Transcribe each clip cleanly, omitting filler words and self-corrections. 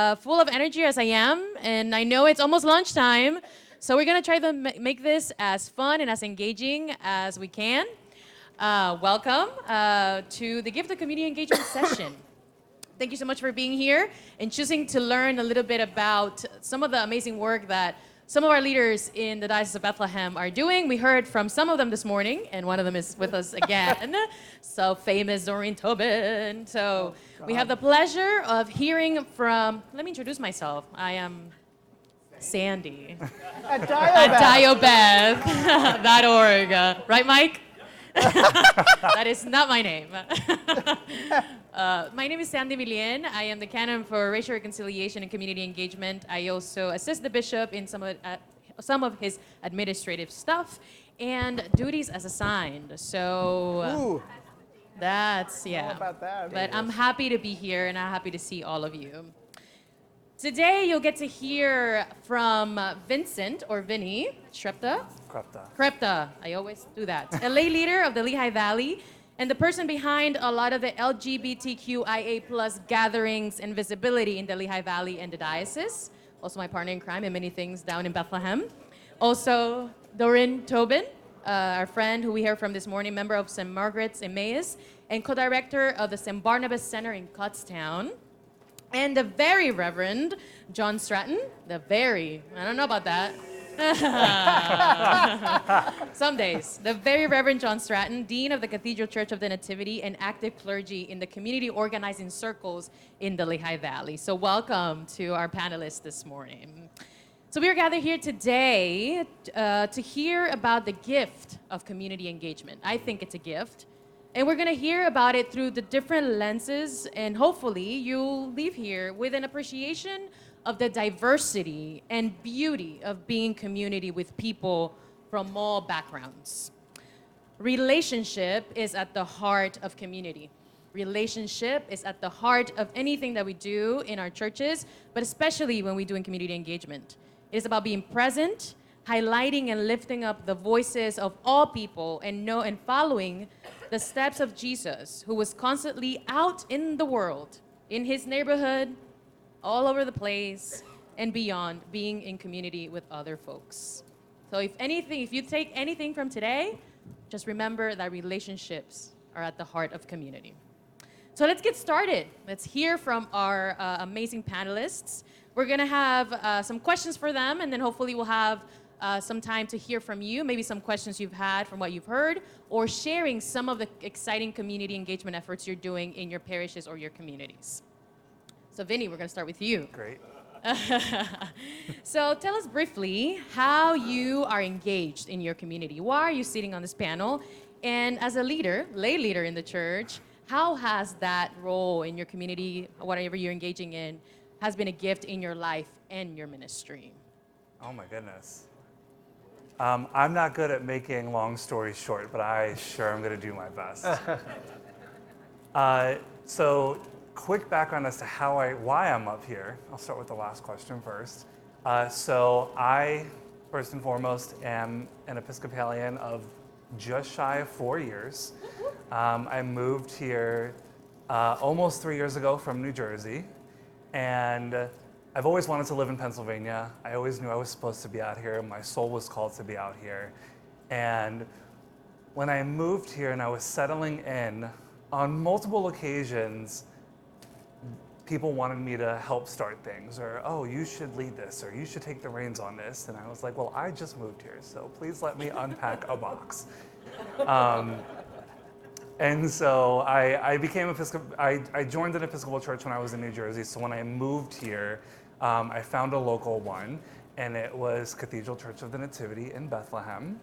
Full of energy as I am, and I know it's almost lunchtime, so we're gonna try to make this as fun and as engaging as we can. Welcome to the Gift of Community Engagement session. Thank you so much for being here and choosing to learn a little bit about some of the amazing work that some of our leaders in the Diocese of Bethlehem are doing. We heard from some of them this morning, and one of them is with us again. So famous Doreen, Tobin. So we have the pleasure of hearing from, let me introduce myself. I am Sandy At diobeth.org. Right, Mike? That is not my name. My name is Sandy Milien. I am the Canon for Racial Reconciliation and Community Engagement. I also assist the bishop in some of his administrative stuff and duties as assigned. So that's, yeah. All about that. But I'm happy to be here and I'm happy to see all of you. Today, you'll get to hear from Vincent, or Vinny, Chrepta. Chrepta, I always do that. A lay leader of the Lehigh Valley, and the person behind a lot of the LGBTQIA+ gatherings and visibility in the Lehigh Valley and the diocese. Also my partner in crime and many things down in Bethlehem. Also, Doreen, Tobin, our friend who we heard from this morning, member of St. Margaret's Emmaus, and co-director of the St. Barnabas Center in Kutztown. And the very Reverend John Stratton, I don't know about that. Some days. The very Reverend John Stratton, Dean of the Cathedral Church of the Nativity and active clergy in the community organizing circles in the Lehigh Valley. So welcome to our panelists this morning. So we are gathered here today to hear about the gift of community engagement. I think it's a gift. And we're gonna hear about it through the different lenses, and hopefully you'll leave here with an appreciation of the diversity and beauty of being community with people from all backgrounds. Relationship is at the heart of community. Relationship is at the heart of anything that we do in our churches, but especially when we do in community engagement. It is about being present, highlighting and lifting up the voices of all people and following the steps of Jesus, who was constantly out in the world, in his neighborhood, all over the place, and beyond, being in community with other folks. So if you take anything from today, just remember that relationships are at the heart of community. So let's get started. Let's hear from our amazing panelists. We're gonna have some questions for them, and then hopefully we'll have some time to hear from you, maybe some questions you've had from what you've heard, or sharing some of the exciting community engagement efforts you're doing in your parishes or your communities. So Vinny, we're gonna start with you. Great. So tell us briefly how you are engaged in your community. Why are you sitting on this panel? And as a leader, lay leader in the church, how has that role in your community, whatever you're engaging in, has been a gift in your life and your ministry? Oh my goodness. I'm not good at making long stories short, but I sure am going to do my best. So quick background as to why I'm up here. I'll start with the last question first. So I, first and foremost, am an Episcopalian of just shy of 4 years. I moved here almost 3 years ago from New Jersey, and I've always wanted to live in Pennsylvania. I always knew I was supposed to be out here. My soul was called to be out here. And when I moved here and I was settling in, on multiple occasions, people wanted me to help start things, or, oh, you should lead this, or you should take the reins on this. And I was like, well, I just moved here, so please let me unpack a box. And so I joined an Episcopal church when I was in New Jersey. So when I moved here, I found a local one, and it was Cathedral Church of the Nativity in Bethlehem.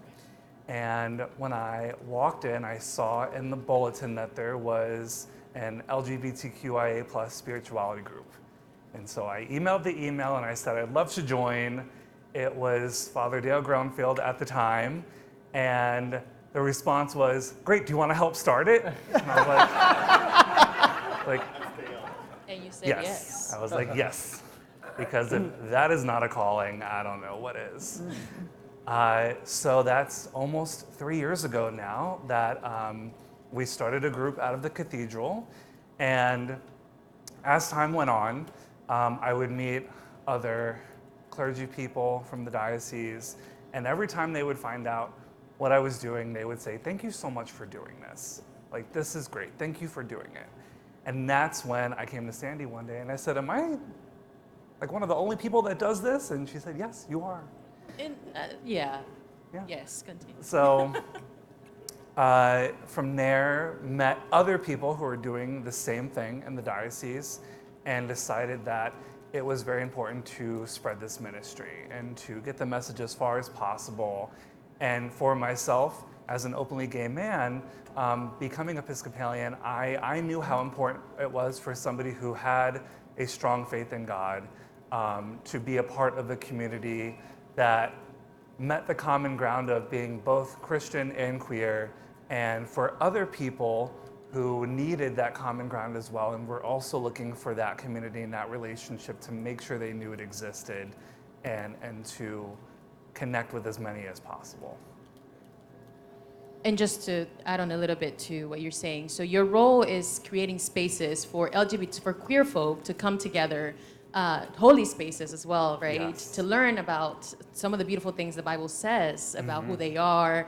And when I walked in, I saw in the bulletin that there was an LGBTQIA+ spirituality group. And so I emailed the email and I said, I'd love to join. It was Father Dale Grounfield at the time. And the response was, great, do you want to help start it? And I was like, And you said yes. I was like, yes. Because if that is not a calling, I don't know what is. So that's almost 3 years ago now that we started a group out of the cathedral. And as time went on, I would meet other clergy people from the diocese, and every time they would find out what I was doing, they would say, "Thank you so much for doing this. Like, this is great. Thank you for doing it." And that's when I came to Sandy one day and I said, "Am I like one of the only people that does this?" And she said, "Yes, you are." Yeah. Yeah. Yes, continue. So from there, met other people who were doing the same thing in the diocese and decided that it was very important to spread this ministry and to get the message as far as possible. And for myself, as an openly gay man, becoming Episcopalian, I knew how important it was for somebody who had a strong faith in God to be a part of the community that met the common ground of being both Christian and queer, and for other people who needed that common ground as well, and were also looking for that community and that relationship to make sure they knew it existed and to connect with as many as possible. And just to add on a little bit to what you're saying, so your role is creating spaces for LGBT, for queer folk to come together, holy spaces as well, right? Yes. To learn about some of the beautiful things the Bible says about who they are,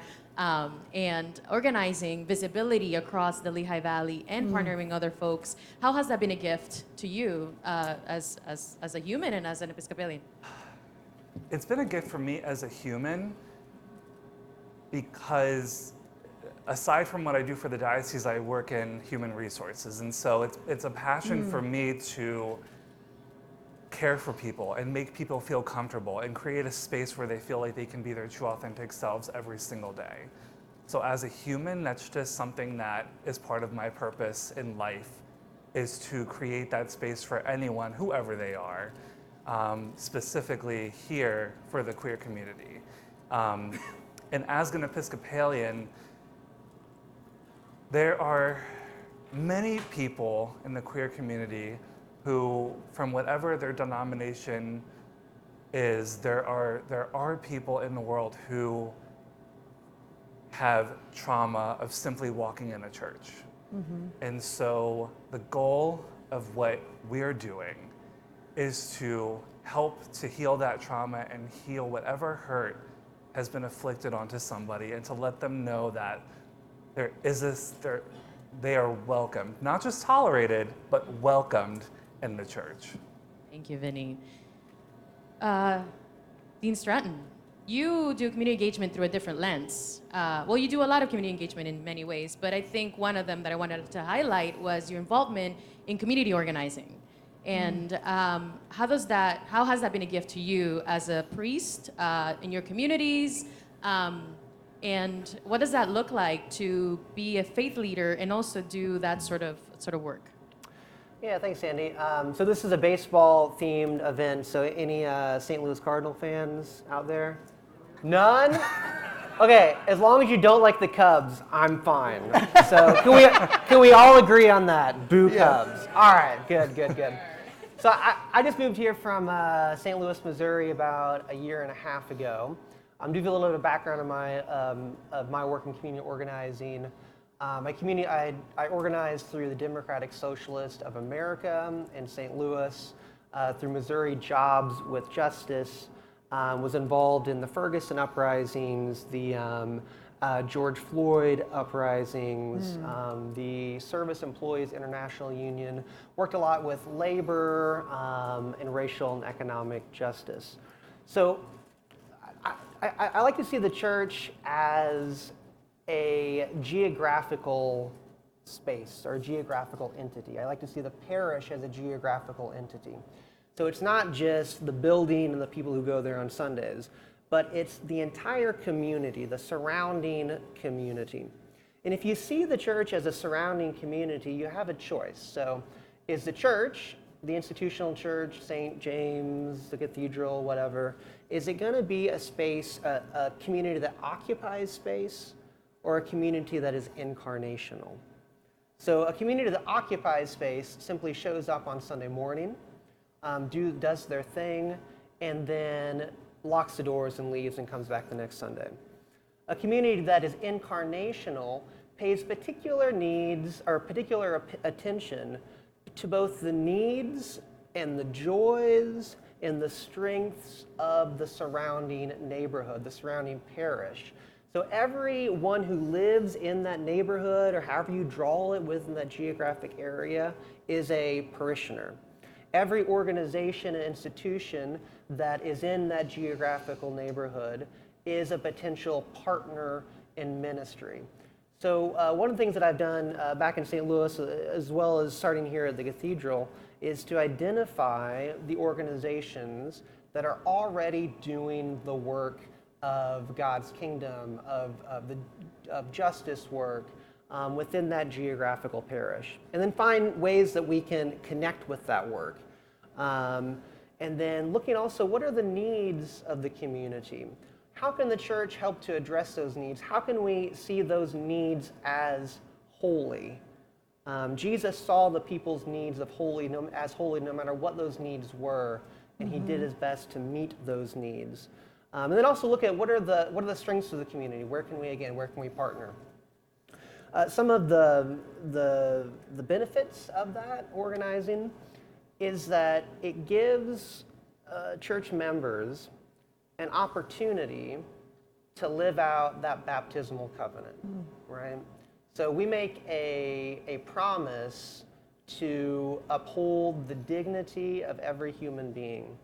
and organizing visibility across the Lehigh Valley and partnering other folks. How has that been a gift to you as a human and as an Episcopalian? It's been a gift for me as a human because aside from what I do for the diocese, I work in human resources. And so it's a passion for me to care for people and make people feel comfortable and create a space where they feel like they can be their true authentic selves every single day. So as a human, that's just something that is part of my purpose in life, is to create that space for anyone, whoever they are, specifically here for the queer community. And as an Episcopalian, there are many people in the queer community who, from whatever their denomination is, there are people in the world who have trauma of simply walking in a church. And so the goal of what we're doing is to help to heal that trauma and heal whatever hurt has been afflicted onto somebody, and to let them know that they are welcomed, not just tolerated, but welcomed in the church. Thank you, Vinny. Dean Stratton, you do community engagement through a different lens. Well, you do a lot of community engagement in many ways, but I think one of them that I wanted to highlight was your involvement in community organizing. And how has that been a gift to you as a priest in your communities? And what does that look like to be a faith leader and also do that sort of work? Yeah, thanks, Sandy. So this is a baseball-themed event. So any St. Louis Cardinal fans out there? None? Okay, as long as you don't like the Cubs, I'm fine. So can we all agree on that? Boo Cubs. All right, good. So I just moved here from St. Louis, Missouri about a year and a half ago. To give you a little bit of background of my work in community organizing. My community, I organized through the Democratic Socialist of America in St. Louis, through Missouri Jobs with Justice, was involved in the Ferguson uprisings, the George Floyd uprisings, the Service Employees International Union, worked a lot with labor and racial and economic justice. So I like to see the church as a geographical space or a geographical entity. I like to see the parish as a geographical entity. So it's not just the building and the people who go there on Sundays, but it's the entire community, the surrounding community. And if you see the church as a surrounding community, you have a choice. So is the church, the institutional church, St. James, the cathedral, whatever, is it going to be a space, a community that occupies space, or a community that is incarnational? So a community that occupies space simply shows up on Sunday morning, does their thing, and then locks the doors and leaves and comes back the next Sunday. A community that is incarnational pays particular needs or particular attention to both the needs and the joys and the strengths of the surrounding neighborhood, the surrounding parish. So everyone who lives in that neighborhood, or however you draw it within that geographic area, is a parishioner. Every organization and institution that is in that geographical neighborhood is a potential partner in ministry. So one of the things that I've done back in St. Louis, as well as starting here at the cathedral, is to identify the organizations that are already doing the work of God's kingdom, of justice work within that geographical parish. And then find ways that we can connect with that work. And then looking also, what are the needs of the community? How can the church help to address those needs? How can we see those needs as holy? Jesus saw the people's needs as holy no matter what those needs were, and he did his best to meet those needs. And then also look at what are the strengths of the community? Where can we partner? Some of the benefits of that organizing is that it gives church members an opportunity to live out that baptismal covenant, right? So we make a promise to uphold the dignity of every human being.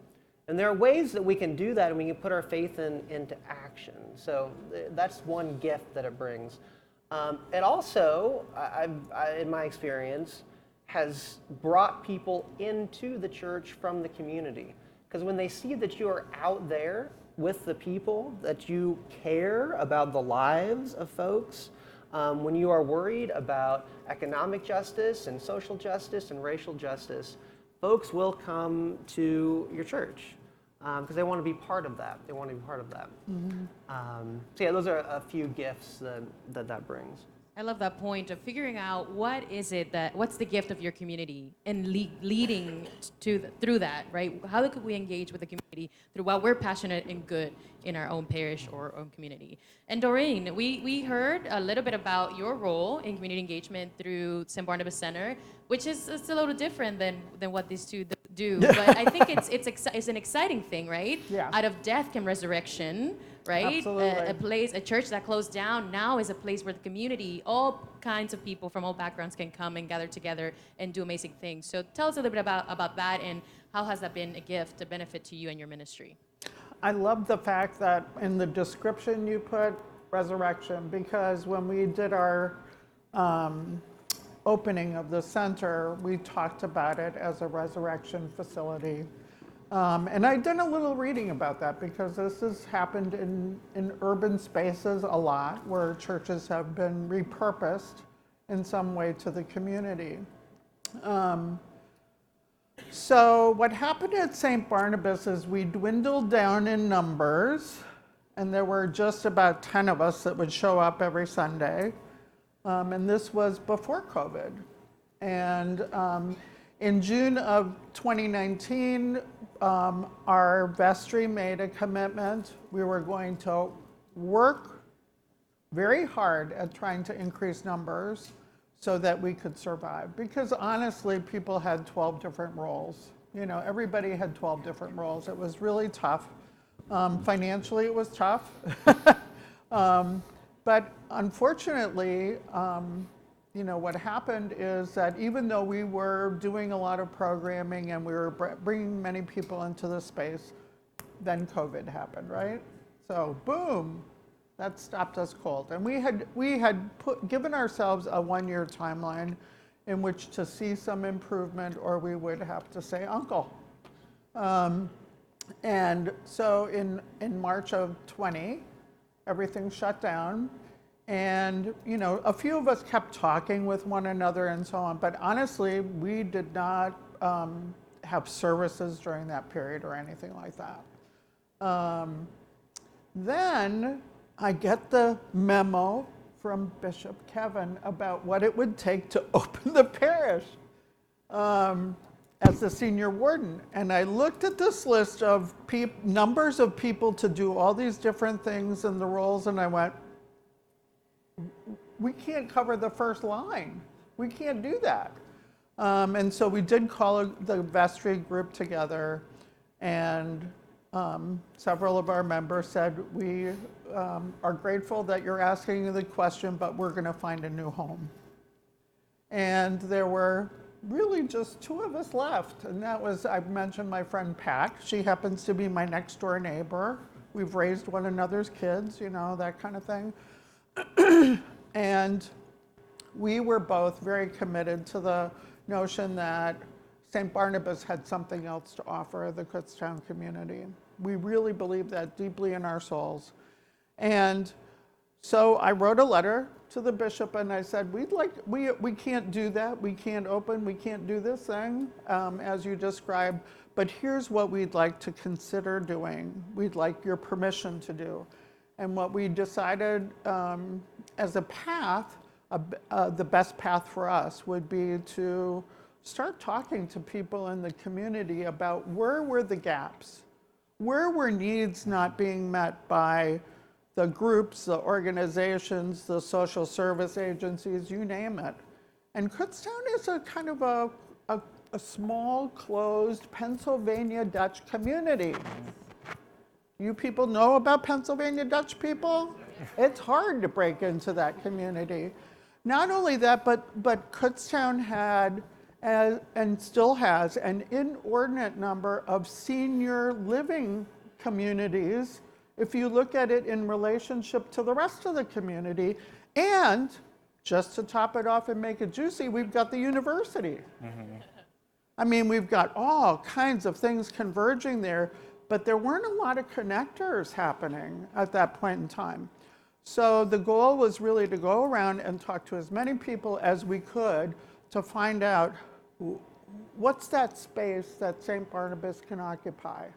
And there are ways that we can do that, and we can put our faith into action. So that's one gift that it brings. It also, in my experience, has brought people into the church from the community. Because when they see that you are out there with the people, that you care about the lives of folks, when you are worried about economic justice and social justice and racial justice, folks will come to your church because they want to be part of that. So yeah, those are a few gifts that brings. I love that point of figuring out what's the gift of your community and leading through that, right? How could we engage with the community through what we're passionate and good in our own parish or own community? And Doreen, we heard a little bit about your role in community engagement through St. Barnabas Center, which is a little different than what these two do. But I think it's an exciting thing, right? Yeah. Out of death came resurrection, right? Absolutely. A church that closed down now is a place where the community, all kinds of people from all backgrounds can come and gather together and do amazing things. So tell us a little bit about that, and how has that been a benefit to you and your ministry? I love the fact that in the description you put resurrection, because when we did our opening of the center, we talked about it as a resurrection facility. And I've done a little reading about that because this has happened in urban spaces a lot, where churches have been repurposed in some way to the community. So what happened at St. Barnabas is we dwindled down in numbers, and there were just about 10 of us that would show up every Sunday. And this was before COVID. And in June of 2019, our vestry made a commitment. We were going to work very hard at trying to increase numbers so that we could survive. Because honestly, people had 12 different roles. You know, everybody had 12 different roles. It was really tough. Financially, it was tough. But unfortunately, you know, what happened is that even though we were doing a lot of programming and we were bringing many people into the space, then COVID happened, right? So boom, that stopped us cold. And we had given ourselves a 1-year timeline in which to see some improvement, or we would have to say uncle. And so in March of 20, everything shut down. And, you know, a few of us kept talking with one another and so on, but honestly, we did not have services during that period or anything like that. Then I get the memo from Bishop Kevin about what it would take to open the parish as the senior warden. And I looked at this list of numbers of people to do all these different things and the roles, and I went, we can't cover the first line. We can't do that. And so we did call the vestry group together, and several of our members said, we are grateful that you're asking the question, but we're going to find a new home. And there were really just two of us left, and that was, I mentioned my friend Pat. She happens to be my next door neighbor. We've raised one another's kids, you know, that kind of thing. And we were both very committed to the notion that St. Barnabas had something else to offer the Kutztown community. We really believe that deeply in our souls. And so I wrote a letter to the bishop and I said, we can't do that. We can't do this thing as you described, but here's what we'd like to consider doing. We'd like your permission to do. And what we decided as a path, the best path for us would be to start talking to people in the community about where were the gaps, where were needs not being met by the groups, the organizations, the social service agencies, you name it. And Kutztown is a kind of a small, closed Pennsylvania Dutch community. You people know about Pennsylvania Dutch people? It's hard to break into that community. Not only that, but Kutztown had, and still has, an inordinate number of senior living communities if you look at it in relationship to the rest of the community. And just to top it off and make it juicy, we've got the university. Mm-hmm. I mean, we've got all kinds of things converging there, but there weren't a lot of connectors happening at that point in time. So the goal was really to go around and talk to as many people as we could to find out what's that space that St. Barnabas can occupy.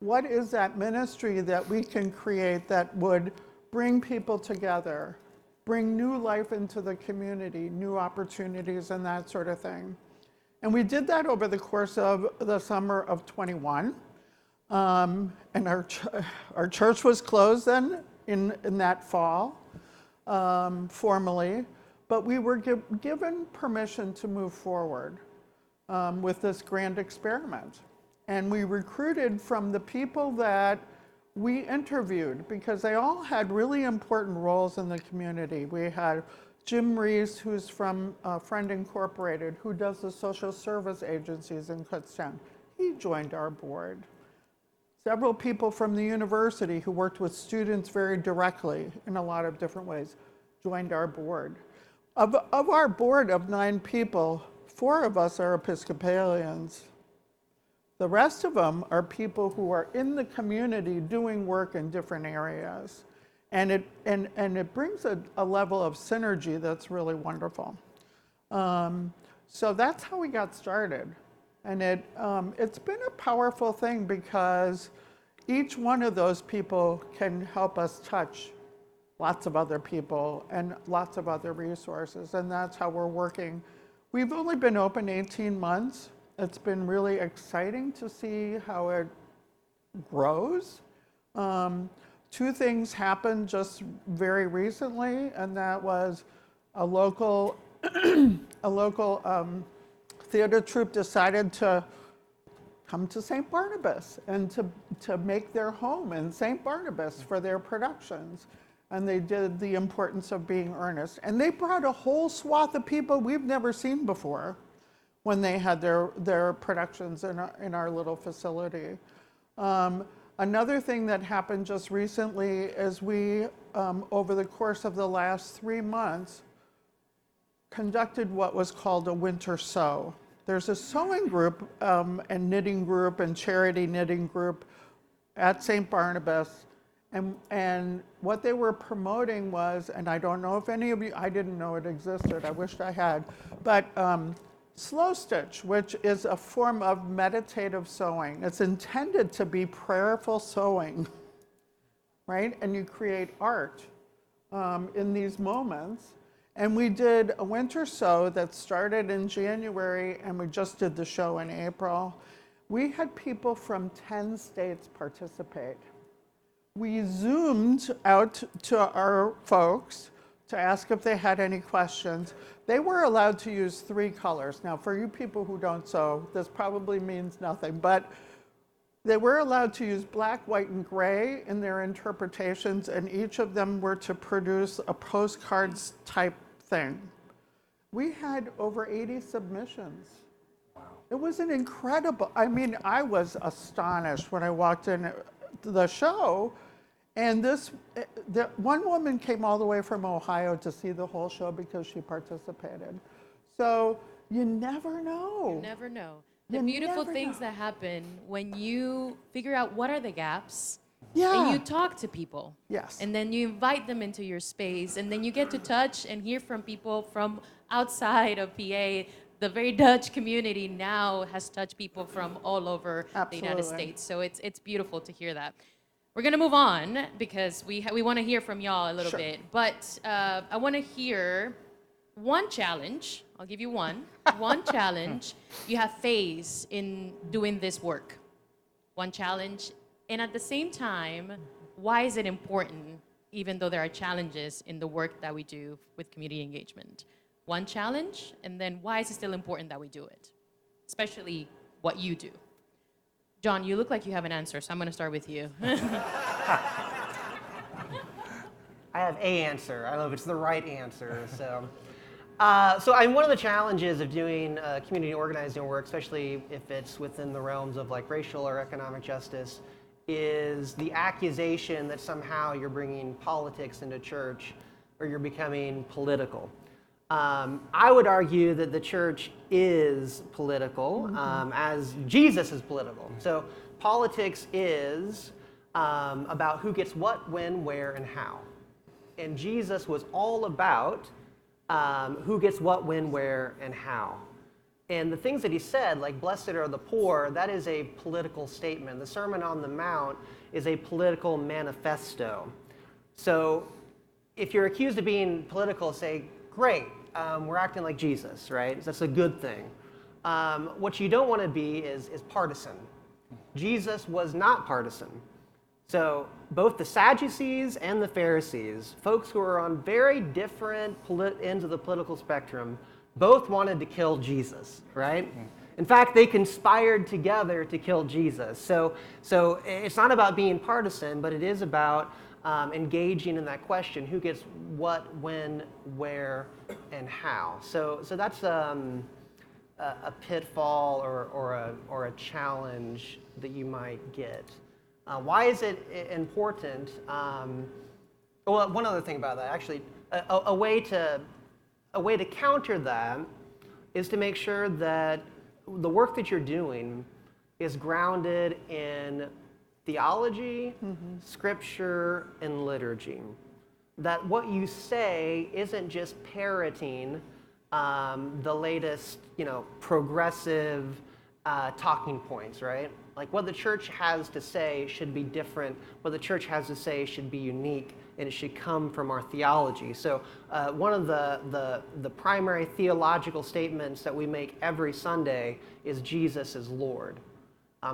What is that ministry that we can create that would bring people together, bring new life into the community, new opportunities and that sort of thing. And we did that over the course of the summer of 21. And our church was closed then in that fall, formally, but we were given permission to move forward with this grand experiment. And we recruited from the people that we interviewed, because they all had really important roles in the community. We had Jim Reese, who's from Friend Incorporated, who does the social service agencies in Kutztown. He joined our board. Several people from the university who worked with students very directly in a lot of different ways joined our board. Of our board of 9 people, 4 of us are Episcopalians. The rest of them are people who are in the community doing work in different areas. And it brings a level of synergy that's really wonderful. So that's how we got started. And it's been a powerful thing because each one of those people can help us touch lots of other people and lots of other resources. And that's how we're working. We've only been open 18 months. It's been really exciting to see how it grows. 2 things happened just very recently, and that was a local theater troupe decided to come to St. Barnabas and to make their home in St. Barnabas for their productions. And they did The Importance of Being Earnest. And they brought a whole swath of people we've never seen before when they had their productions in our little facility. Another thing that happened just recently is we, over the course of the last 3 months, conducted what was called a winter sew. There's a sewing group and knitting group and charity knitting group at St. Barnabas. And what they were promoting was, and I don't know if any of you, I didn't know it existed, I wished I had, but slow stitch, which is a form of meditative sewing. It's intended to be prayerful sewing, right? And you create art in these moments. And we did a winter sew that started in January, and we just did the show in April. We had people from 10 states participate. We Zoomed out to our folks to ask if they had any questions. They were allowed to use 3 colors. Now, for you people who don't sew, this probably means nothing, but they were allowed to use black, white, and gray in their interpretations, and each of them were to produce a postcards type thing. We had over 80 submissions. Wow. It was an incredible, I mean, I was astonished when I walked in the show, and one woman came all the way from Ohio to see the whole show because she participated. So you never know. You never know. The beautiful things that happen when you figure out what are the gaps, and you talk to people. Yes. And then you invite them into your space, and then you get to touch and hear from people from outside of PA. The very Dutch community now has touched people from all over the United States. So it's beautiful to hear that. We're gonna move on because we want to hear from y'all a little bit. But I want to hear one challenge. I'll give you one. One challenge you have faced in doing this work. One challenge. And at the same time, why is it important, even though there are challenges in the work that we do with community engagement? One challenge, and then why is it still important that we do it? Especially what you do. John, you look like you have an answer, so I'm going to start with you. I have a answer. I don't know if it's the right answer. So one of the challenges of doing community organizing work, especially if it's within the realms of like racial or economic justice, is the accusation that somehow you're bringing politics into church or you're becoming political. I would argue that the church is political, as Jesus is political. So politics is about who gets what, when, where, and how. And Jesus was all about who gets what, when, where, and how. And the things that he said, like blessed are the poor, that is a political statement. The Sermon on the Mount is a political manifesto. So if you're accused of being political, say, great, we're acting like Jesus, right? That's a good thing. What you don't want to be is partisan. Jesus was not partisan. So both the Sadducees and the Pharisees, folks who are on very different ends of the political spectrum, both wanted to kill Jesus, right? In fact, they conspired together to kill Jesus. So it's not about being partisan, but it is about engaging in that question: who gets what, when, where, and how. So that's a pitfall or a challenge that you might get. Why is it important? Well, one other thing about that, actually, a way to counter that is to make sure that the work that you're doing is grounded in theology, scripture, and liturgy. That what you say isn't just parroting the latest, progressive talking points, right? Like what the church has to say should be different. What the church has to say should be unique, and it should come from our theology. So one of the primary theological statements that we make every Sunday is Jesus is Lord.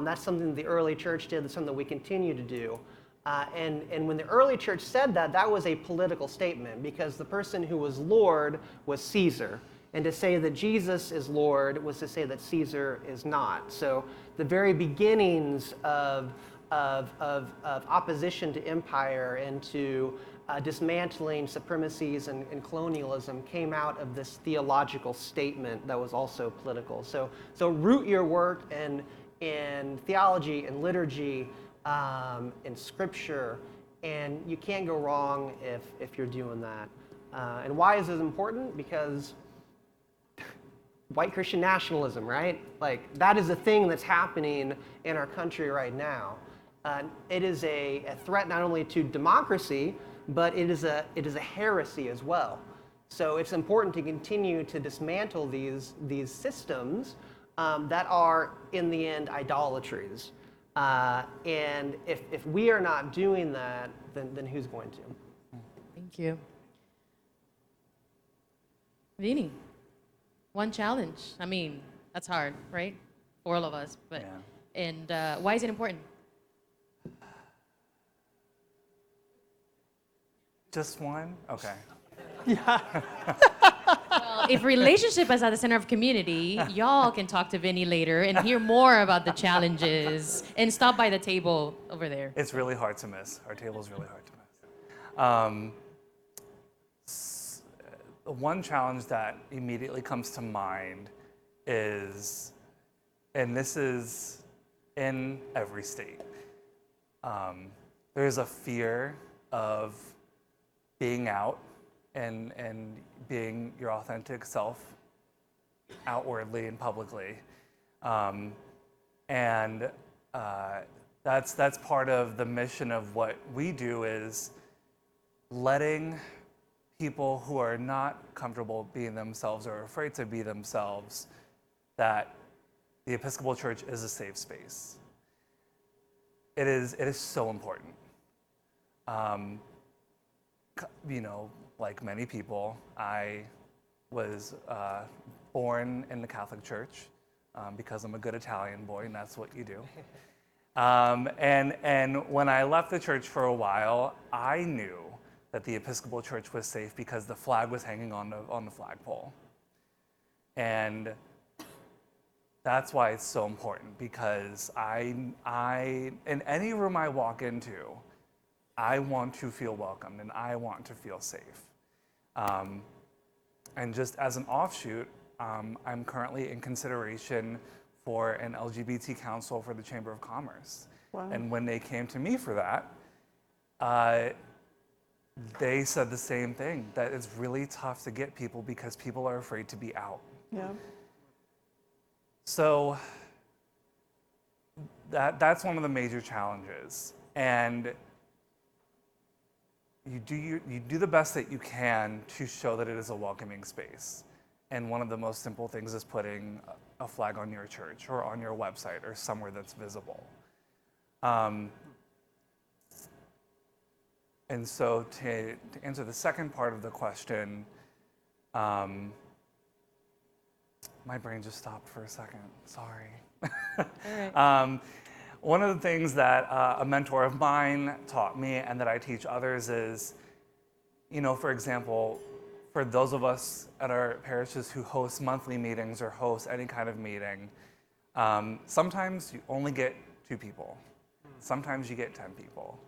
That's something the early church did. That's something that we continue to do. And when the early church said that, that was a political statement, because the person who was Lord was Caesar. And to say that Jesus is Lord was to say that Caesar is not. So the very beginnings of opposition to empire and to dismantling supremacies and colonialism came out of this theological statement that was also political. So root your work in theology and liturgy, in scripture, and you can't go wrong if you're doing that. And why is this important? Because white Christian nationalism, right? Like, that is a thing that's happening in our country right now. It is a threat not only to democracy, but it is a heresy as well. So it's important to continue to dismantle these systems that are, in the end, idolatries. And if we are not doing that, then who's going to? Thank you. Vinny, one challenge. I mean, that's hard, right? For all of us. But yeah. And why is it important? Just one? Okay. Well, if relationship is at the center of community, y'all can talk to Vinny later and hear more about the challenges and stop by the table over there. It's really hard to miss. Our table's really hard to miss. One challenge that immediately comes to mind is, and this is in every state, there's a fear of being out and being your authentic self outwardly and publicly. That's part of the mission of what we do, is letting people who are not comfortable being themselves or afraid to be themselves, that the Episcopal Church is a safe space. It is so important. You know, like many people, I was born in the Catholic Church because I'm a good Italian boy, and that's what you do. And when I left the church for a while, I knew that the Episcopal Church was safe because the flag was hanging on the flagpole. And that's why it's so important, because I in any room I walk into, I want to feel welcomed and I want to feel safe. And just as an offshoot, I'm currently in consideration for an LGBT council for the Chamber of Commerce. Wow. And when they came to me for that, they said the same thing, that it's really tough to get people because people are afraid to be out. Yeah. So that's one of the major challenges. And you do the best that you can to show that it is a welcoming space. And one of the most simple things is putting a flag on your church or on your website or somewhere that's visible. And so to answer the second part of the question, my brain just stopped for a second, sorry. All right. One of the things that a mentor of mine taught me and that I teach others is, you know, for example, for those of us at our parishes who host monthly meetings or host any kind of meeting, sometimes you only get 2 people. Sometimes you get 10 people.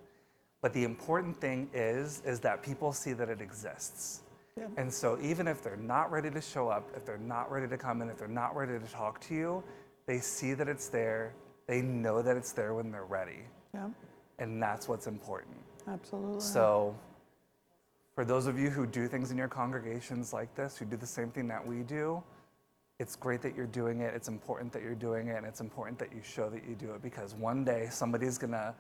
But the important thing is that people see that it exists. Yeah. And so even if they're not ready to show up, if they're not ready to come in, if they're not ready to talk to you, they see that it's there. They know that it's there when they're ready. Yeah. And that's what's important. Absolutely. So for those of you who do things in your congregations like this, who do the same thing that we do, it's great that you're doing it. It's important that you're doing it. And it's important that you show that you do it, because one day somebody's going to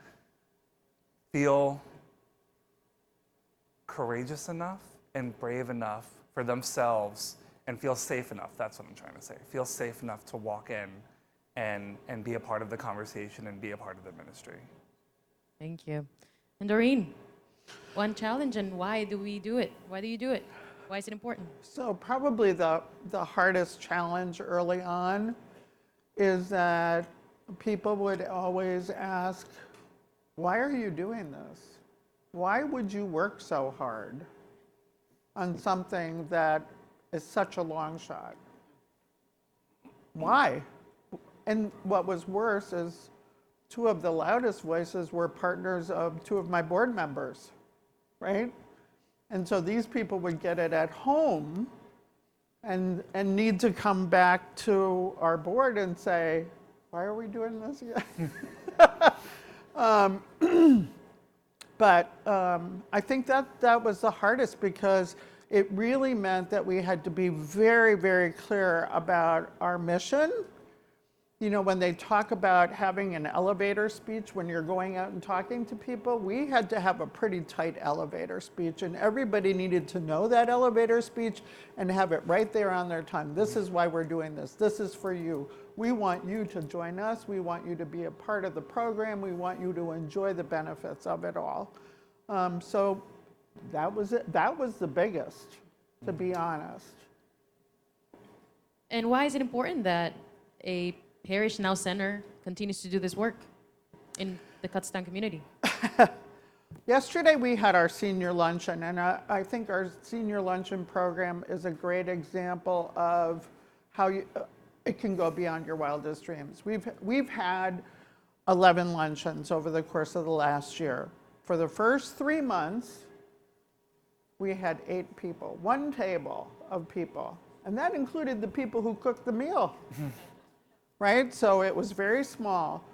feel courageous enough and brave enough for themselves and feel safe enough. That's what I'm trying to say. Feel safe enough to walk in and be a part of the conversation and be a part of the ministry. Thank you. And Doreen, one challenge, and why do we do it? Why do you do it? Why is it important? So probably the hardest challenge early on is that people would always ask, why are you doing this? Why would you work so hard on something that is such a long shot? Why? And what was worse is 2 of the loudest voices were partners of 2 of my board members, right? And so these people would get it at home and need to come back to our board and say, why are we doing this again? But I think that was the hardest, because it really meant that we had to be very, very clear about our mission. You know, when they talk about having an elevator speech when you're going out and talking to people, we had to have a pretty tight elevator speech, and everybody needed to know that elevator speech and have it right there on their tongue. This is why we're doing this. This is for you. We want you to join us. We want you to be a part of the program. We want you to enjoy the benefits of it all. So that was it. That was the biggest, to be honest. And why is it important that a Parish Now Center continues to do this work in the Kutztown community? Yesterday we had our senior luncheon, and I think our senior luncheon program is a great example of how it can go beyond your wildest dreams. We've had 11 luncheons over the course of the last year. For the first 3 months, we had 8 people, one table of people, and that included the people who cooked the meal, right? So it was very small.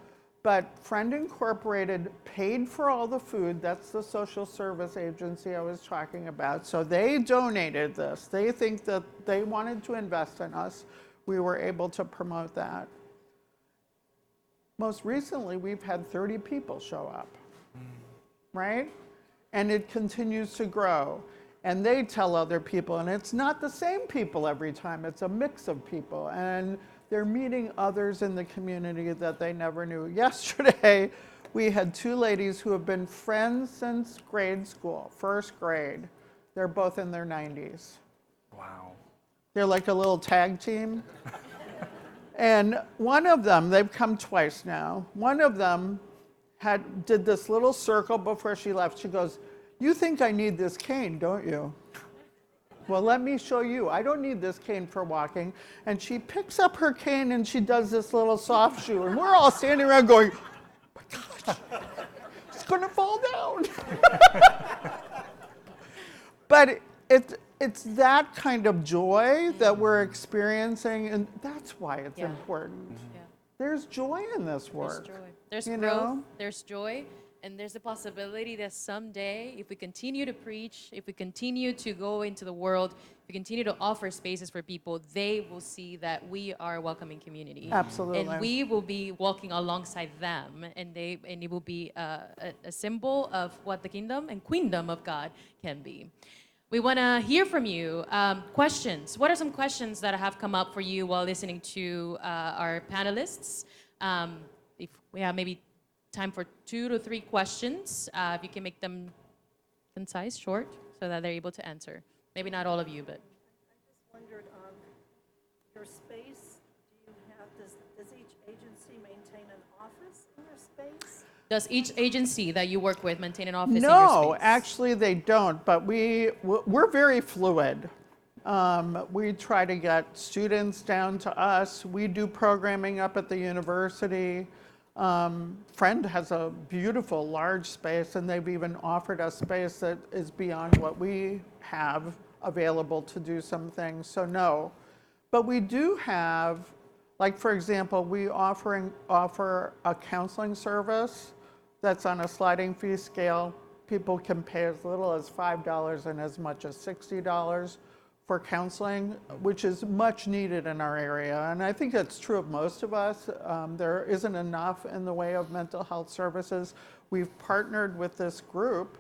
But Friend Incorporated paid for all the food. That's the social service agency I was talking about. So they donated this. They think that they wanted to invest in us. We were able to promote that. Most recently, we've had 30 people show up, right? And it continues to grow. And they tell other people, and it's not the same people every time. It's a mix of people. And they're meeting others in the community that they never knew. Yesterday, we had 2 ladies who have been friends since grade school, first grade. They're both in their 90s. Wow. They're like a little tag team. And one of them, they've come twice now, one of them did this little circle before she left. She goes, "You think I need this cane, don't you?" "Well, let me show you. I don't need this cane for walking." And she picks up her cane and she does this little soft shoe. And we're all standing around going, "Oh my gosh, it's going to fall down." But it's that kind of joy that we're experiencing, and that's why it's important. Yeah. There's joy in this work. There's joy. There's you growth. know? There's joy. And there's the possibility that someday, if we continue to preach, if we continue to go into the world, if we continue to offer spaces for people, they will see that we are a welcoming community. Absolutely. And we will be walking alongside them, and it will be a symbol of what the kingdom and queendom of God can be. We want to hear from you. Questions. What are some questions that have come up for you while listening to our panelists? If we have maybe time for 2 to 3 questions, if you can make them concise, short, so that they're able to answer. Maybe not all of you, but. I just wondered, your space, does each agency maintain an office in your space? Does each agency that you work with maintain an office in your space? No, actually they don't, but we're very fluid. We try to get students down to us. We do programming up at the university. Friend has a beautiful large space, and they've even offered us space that is beyond what we have available to do some things, so no. But we do have, like for example, we offer a counseling service that's on a sliding fee scale. People can pay as little as $5 and as much as $60 for counseling, which is much needed in our area. And I think that's true of most of us. There isn't enough in the way of mental health services. We've partnered with this group,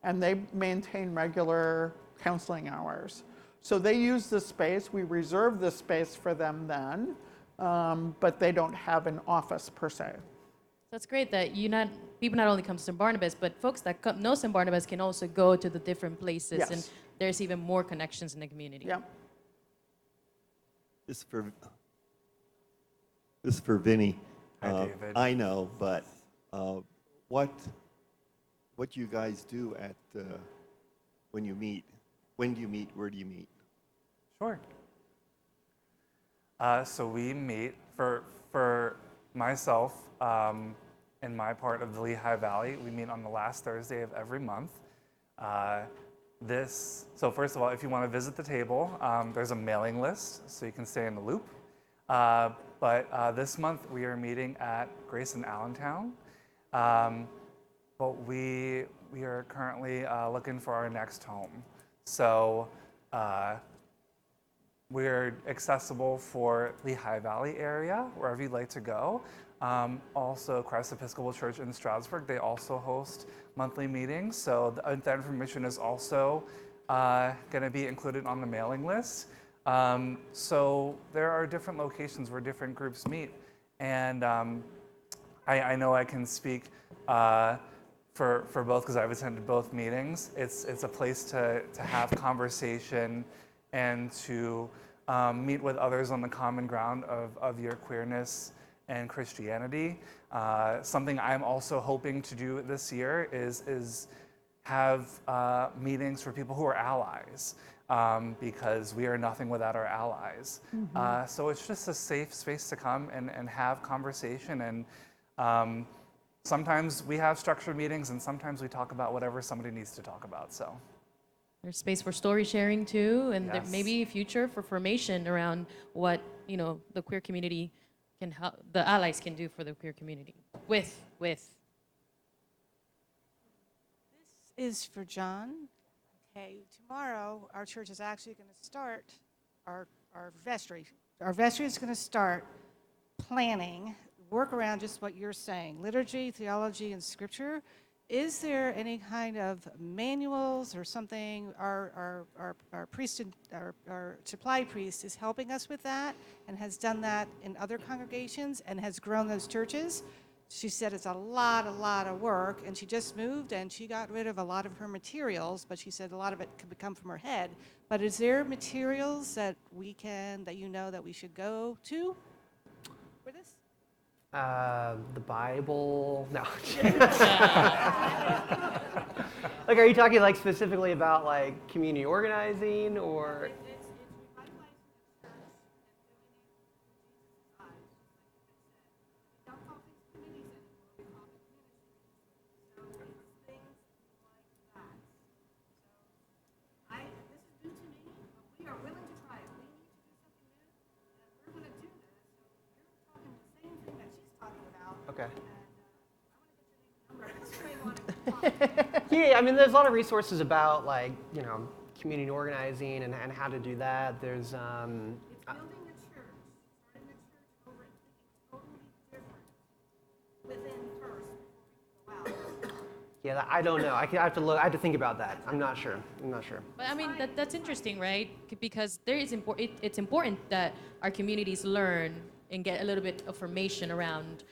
and they maintain regular counseling hours. So they use the space. We reserve the space for them then, but they don't have an office per se. That's great that people not only come to St. Barnabas, but folks that know St. Barnabas can also go to the different places, Yes. and there's even more connections in the community. Yeah. This is for Vinny. Hi, David. I know, but what you guys do at when you meet? When do you meet? Where do you meet? Sure. So we meet for myself in my part of the Lehigh Valley. We meet on the last Thursday of every month. So first of all, if you want to visit the table, there's a mailing list, so you can stay in the loop. But this month we are meeting at Grace in Allentown. But we are currently looking for our next home. So we're accessible for Lehigh Valley area, wherever you'd like to go. Also, Christ Episcopal Church in Stroudsburg, they also host monthly meetings. So that information is also going to be included on the mailing list. So there are different locations where different groups meet. And I know I can speak for both because I've attended both meetings. It's a place to have conversation and to meet with others on the common ground of your queerness and Christianity. Something I'm also hoping to do this year is have meetings for people who are allies, because we are nothing without our allies. So it's just a safe space to come and have conversation. And sometimes we have structured meetings, and sometimes we talk about whatever somebody needs to talk about. So There's space for story sharing too, and there Yes. may be a future for formation around what the queer community can help, the allies can do for the queer community. With Is for John. Okay, tomorrow our church is actually going to start our vestry. Our vestry is going to start planning, work around just what you're saying, liturgy, theology, and scripture. Is there any kind of manuals or something? Our priest, our supply priest is helping us with that and has done that in other congregations and has grown those churches. She said it's a lot of work, and she just moved and she got rid of a lot of her materials, but she said a lot of it could come from her head. But is there materials that that we should go to for this? The Bible. No. Like, are you talking like specifically about like community organizing or? It's revitalizing the church and doing it in Jesus' eyes, like you said. We don't call things committees anymore, we call them ministries. So it's things like that. So this is new to me, but we are willing to try it. We need to do something new, and we're going to do this. So you're talking the same thing that she's talking about. Okay. And I want to get your name and number. That's what I want to talk. Yeah, I mean, there's a lot of resources about like community organizing and how to do that. There's It's building a church, starting a church over and thinking totally different within first before we can go out. yeah, I don't know. I have to look. I have to think about that. I'm not sure. But I mean, that's interesting, right? Because it's important that our communities learn and get a little bit of formation around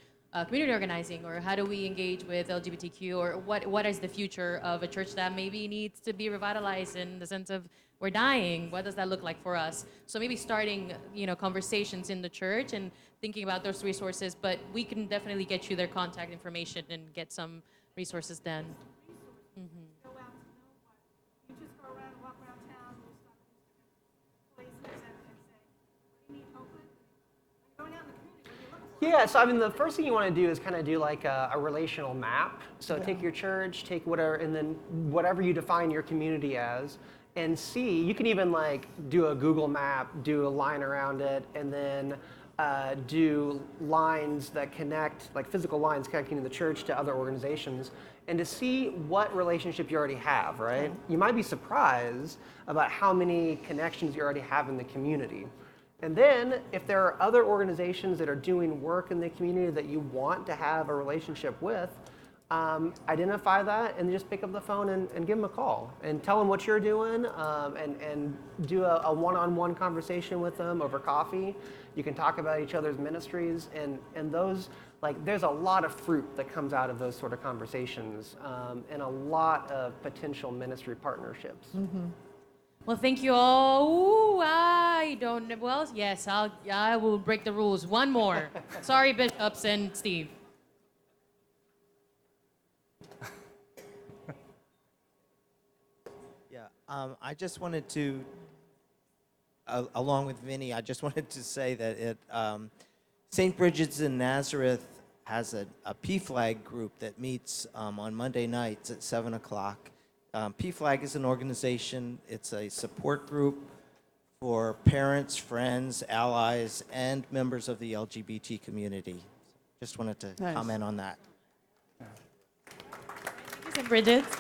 community organizing, or how do we engage with LGBTQ, or what is the future of a church that maybe needs to be revitalized in the sense of we're dying. What does that look like for us? So maybe starting conversations in the church and thinking about those resources, but we can definitely get you their contact information and get some resources then. Go out to know what. You just go around and walk around town, you stop at these different places and say, what do you need help with? When you're going out in the community, what are you looking for? Yeah, so I mean, the first thing you want to do is kind of do like a relational map. So take your church, take whatever, and then whatever you define your community as, and see. You can even like do a Google map, do a line around it, and then do lines that connect, like physical lines connecting the church to other organizations, and to see what relationship you already have, right? You might be surprised about how many connections you already have in the community. And then if there are other organizations that are doing work in the community that you want to have a relationship with, identify that and just pick up the phone and give them a call and tell them what you're doing, and do a one-on-one conversation with them over coffee. You can talk about each other's ministries, and those, like, there's a lot of fruit that comes out of those sort of conversations, and a lot of potential ministry partnerships. Well, thank you all. Ooh, I don't know. Well, yes, I will break the rules. One more. Sorry, bishops and Steve. Yeah, I just wanted to, along with Vinny, I just wanted to say that St. Bridget's in Nazareth has a PFLAG group that meets on Monday nights at 7 o'clock. PFLAG is an organization. It's a support group for parents, friends, allies, and members of the LGBT community. Just wanted to comment on that. St. Bridget's.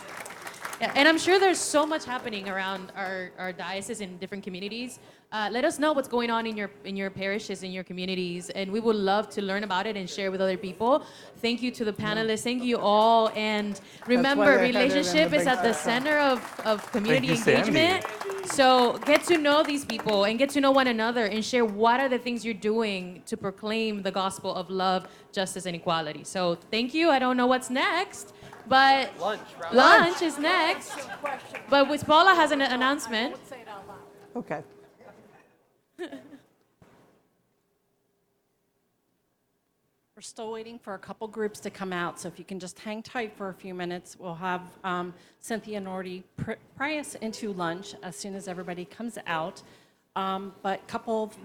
Yeah, and I'm sure there's so much happening around our diocese in different communities. Let us know what's going on in your parishes, in your communities, and we would love to learn about it and share with other people. Thank you to the panelists. Thank you all. And remember, they had it in the relationship is big at the section. center of community Thank you, Sandy. engagement. So get to know these people and get to know one another and share what are the things you're doing to proclaim the gospel of love, justice, and equality. So thank you. I don't know what's next, but lunch is next. But with Paula has an announcement. Okay. We're still waiting for a couple groups to come out, so if you can just hang tight for a few minutes, we'll have Cynthia and Nordy pray us into lunch as soon as everybody comes out. But a couple of